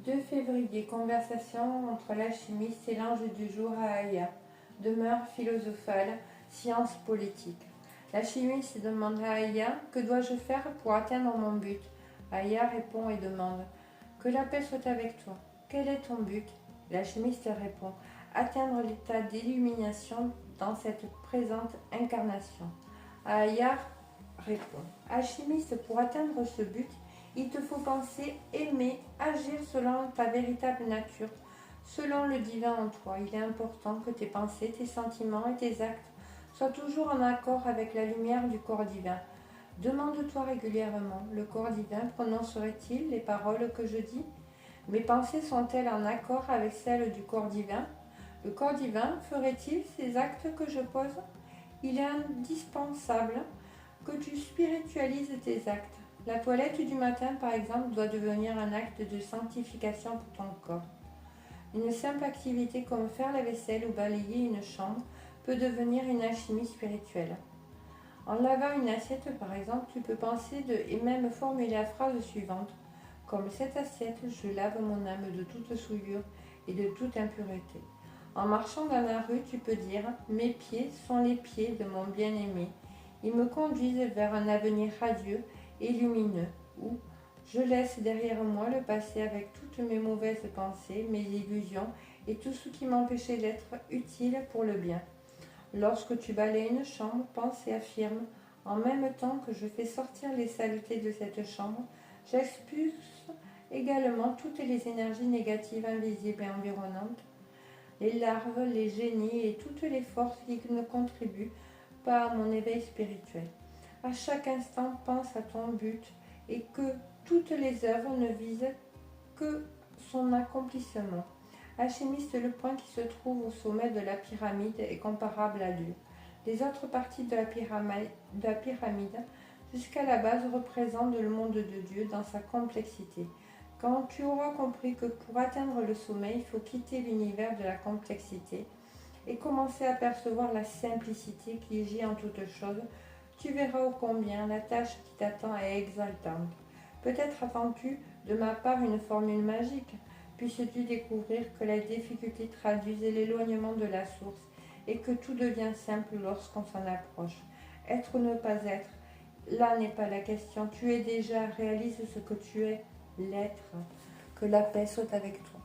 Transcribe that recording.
2 février, conversation entre l'alchimiste et l'ange du jour à Aya. Demeure philosophale, science politique. L'alchimiste demande à Aya « Que dois-je faire pour atteindre mon but ?» Aya répond et demande « Que la paix soit avec toi. Quel est ton but ?» L'alchimiste répond « Atteindre l'état d'illumination dans cette présente incarnation. » Aya répond « Alchimiste, pour atteindre ce but, il te faut penser, aimer, agir selon ta véritable nature, selon le divin en toi. Il est important que tes pensées, tes sentiments et tes actes soient toujours en accord avec la lumière du corps divin. Demande-toi régulièrement, le corps divin prononcerait-il les paroles que je dis? Mes pensées sont-elles en accord avec celles du corps divin? Le corps divin ferait-il ces actes que je pose? Il est indispensable que tu spiritualises tes actes. La toilette du matin, par exemple, doit devenir un acte de sanctification pour ton corps. Une simple activité comme faire la vaisselle ou balayer une chambre peut devenir une alchimie spirituelle. En lavant une assiette, par exemple, tu peux penser et même formuler la phrase suivante. Comme cette assiette, je lave mon âme de toute souillure et de toute impureté. En marchant dans la rue, tu peux dire « Mes pieds sont les pieds de mon bien-aimé. Ils me conduisent vers un avenir radieux et lumineux, ou je laisse derrière moi le passé avec toutes mes mauvaises pensées, mes illusions et tout ce qui m'empêchait d'être utile pour le bien. Lorsque tu balayes une chambre, pense et affirme, en même temps que je fais sortir les saletés de cette chambre, j'expulse également toutes les énergies négatives invisibles et environnantes, les larves, les génies et toutes les forces qui ne contribuent pas à mon éveil spirituel. À chaque instant, pense à ton but et que toutes les œuvres ne visent que son accomplissement. Alchimiste, le point qui se trouve au sommet de la pyramide est comparable à Dieu. Les autres parties de la pyramide jusqu'à la base représentent le monde de Dieu dans sa complexité. Quand tu auras compris que pour atteindre le sommet, il faut quitter l'univers de la complexité et commencer à percevoir la simplicité qui gît en toute chose, tu verras ô combien la tâche qui t'attend est exaltante. Peut-être attends-tu de ma part une formule magique. Puisses-tu découvrir que les difficultés traduisent l'éloignement de la source et que tout devient simple lorsqu'on s'en approche. Être ou ne pas être, là n'est pas la question. Tu es déjà, réalise ce que tu es, l'être. Que la paix soit avec toi.